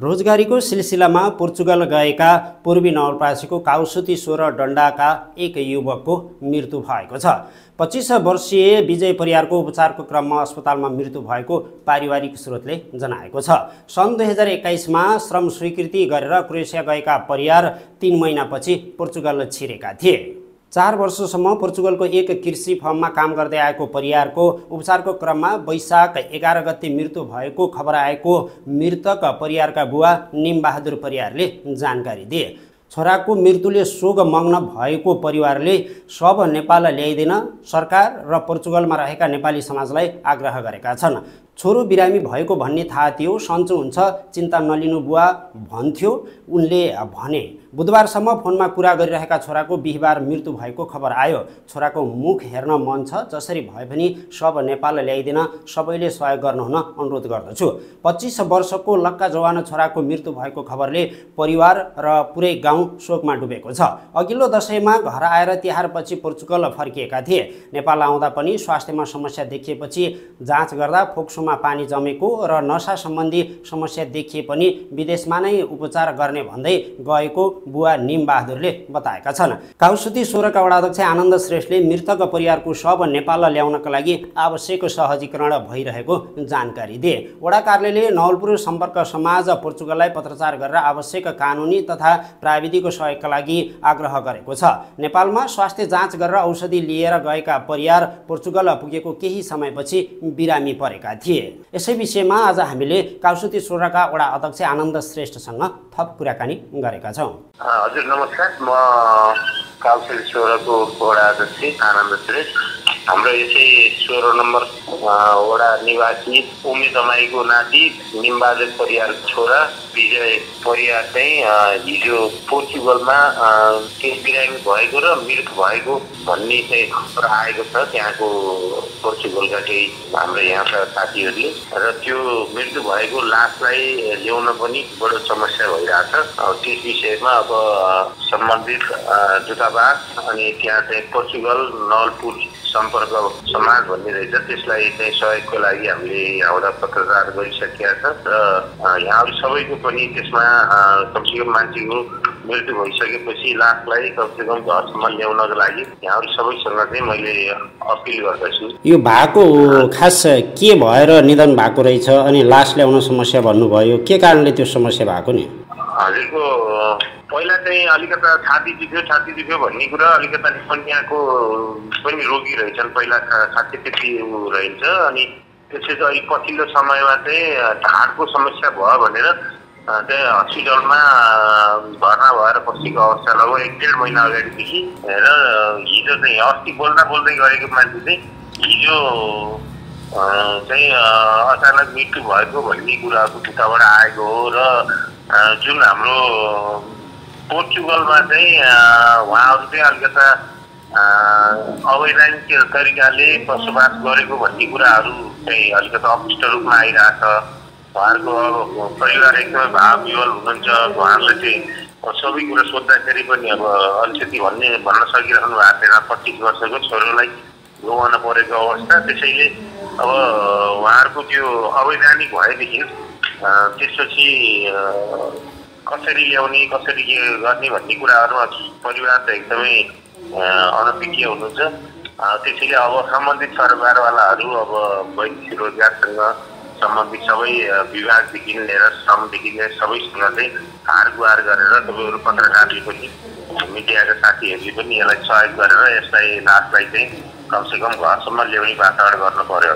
रोजगारीको सिलसिलामा पोर्चुगल गएका पूर्वी नवलपरासीको काउसुती 16 डण्डाका एक युवकको मृत्यु भएको छ। 25 वर्षीय विजय परियारको उपचारको क्रममा अस्पतालमा मृत्यु भएको पारिवारिक स्रोतले जनाएको छ। सन् 2021 मा श्रम स्वीकृति गरेर क्रोएसिया गएका परियार 3 महिनापछि पोर्चुगल छिरेका थिए। 4 वर्षसम्म पोर्चुगलको एक कृषि फर्ममा काम गर्दै आएको परियारको उपचारको क्रममा वैशाख 11 गते मृत्यु भएको खबर आएको मृतक परियारका बुवा निमबहादुर परियारले जानकारी दिए। छोराको मृत्युले शोकमग्न भएको परिवारले शव नेपाल ल्याइदिन सरकार र पोर्चुगलमा रहेका नेपाली समाजलाई आग्रह गरेका छन्। छोरो बिरामी भएको भन्ने थाहा थियो, सन्चो हुन्छ, चिन्ता नलिनु बुवा भन्थ्यो उनले भने। बुधबारसम्म फोनमा कुरा गरिरहेका छोराको बिहीबार मृत्यु भएको खबर आयो। छोराको मुख हेर्न मन छ, जसरी भए पनि शव नेपाल ल्याइदिन सबैले सहयोग गर्नुहुन अनुरोध गर्दछु। 25 वर्षको लक्का जवान छोराको मृत्यु भएको खबरले परिवार र पुरै गाउँ शोकमा डुबेको छ। अघिल्लो दशैंमा घर आएर तिहारपछि पोर्चुगल फर्किएका थिए। नेपाल आउँदा पनि स्वास्थ्यमा समस्या देखिएपछि जाँच गर्दा फोक्सोमा पानी जमेको र नशा सम्बन्धी समस्या देखिए पनि विदेशमा नै उपचार गर्ने भन्दै गएको बुवा निमबहादुरले बताएका छन्। काउसुती 16 का वडाध्यक्ष आनन्द श्रेष्ठले मृतक परिवारको शव नेपाल ल्याउनका लागि आवश्यक सहजीकरण भइरहेको जानकारी दिए। वडा कार्यालयले नवलपुर सम्पर्क समाज पोर्चुगललाई पत्रचार गरेर आवश्यक कानुनी तथा प्राविधिक सहयोगका लागि आग्रह गरेको छ। नेपालमा स्वास्थ्य जाँच गरेर औषधि लिएर गएका परियार पोर्चुगल पुगेको केही समयपछि बिरामी परेका थिए। यसै विषयमा आज हामीले काउसुती 16 का वडा अध्यक्ष आनन्द श्रेष्ठसँग थप कुराकानी गरेका छौँ। हजुर नमस्कार, म काउसुती 16 को वडा अध्यक्ष आनन्द श्रेष्ठ। हाम्रो यसै 16 नम्बर वडा निवासी उमे दमाईको नाति निमबहादुर परियार छोरा विजय परियार चाहिँ हिजो पोर्चुगलमा बिरामी भएको र मृत्यु भएको भन्ने चाहिँ खबर आएको छ त्यहाँको पोर्चुगलका केही हाम्रो यहाँका साथीहरूले। र त्यो मृत्यु भएको लासलाई ल्याउन पनि बडो समस्या भइरहेछ। त्यस विषयमा अब सम्बन्धित दूतावास अनि त्यहाँ चाहिँ पोर्चुगल नवलपुर सम्पर्क समाज भन्ने रहेछ, त्यसलाई चाहिँ सहयोगको लागि हामीले यहाँबाट पत्रचार गरिसकेका छ र यहाँहरू सबैको पनि त्यसमा कमसेकम मान्छेको मृत्यु भइसकेपछि लासलाई कमसेकम घरसम्म ल्याउनको लागि यहाँहरू सबैसँग चाहिँ मैले अपिल गर्दछु। यो भएको खास के भएर निधन भएको रहेछ अनि लास ल्याउन समस्या भन्नुभयो, के कारणले त्यो समस्या भएको नि? हजुरको पहिला चाहिँ अलिकता छाती दुख्यो भन्ने कुरा अलिकता निमोनियाको पनि रोगी रहेछन्, पहिला छाती त्यति रहन्छ। अनि त्यसपछि अलिक पछिल्लो समयमा चाहिँ ढाडको समस्या भयो भनेर चाहिँ हस्पिटलमा भर्ना भएर बसेको अवस्था लगभग 1.5 महिना अगाडिदेखि। र हिजो चाहिँ अस्ति बोल्दै गरेको मान्छे चाहिँ हिजो चाहिँ अचानक मृत्यु भएको भन्ने कुराको उताबाट आएको हो। र जुन हाम्रो पोर्चुगलमा चाहिँ उहाँहरू चाहिँ अलिकता अवैधानिक तरिकाले बसोबास गरेको भन्ने कुराहरू चाहिँ अलिकता अपुष्ट रूपमा आइरहेछ। उहाँहरूको अब परिवार एकदमै भाव विवल हुनुहुन्छ। उहाँहरूले चाहिँ सबै कुरा सोद्धाखेरि पनि अब अलिकति भन्न सकिरहनु भएको छैन। 25 वर्षको छोरोलाई गुमाउन परेको अवस्था, त्यसैले अब उहाँहरूको त्यो अवैधानिक भएदेखि त्यसपछि कसरी ल्याउने कसरी के गर्ने भन्ने कुराहरूमा परिवार त एकदमै अनभिज्ञ हुनुहुन्छ। त्यसैले अब सम्बन्धित सरकारवालाहरू अब वैदेशिक रोजगारसँग सम्बन्धित सबै विभागदेखि लिएर श्रमदेखि लिएर सबैसँग चाहिँ हार गुहार गरेर तपाईँहरू पत्रकारले पनि मिडियाका साथीहरूले पनि यसलाई सहयोग गरेर यसलाई लासलाई चाहिँ कमसेकम घरसम्म ल्याउने वातावरण गर्नु पर्यो।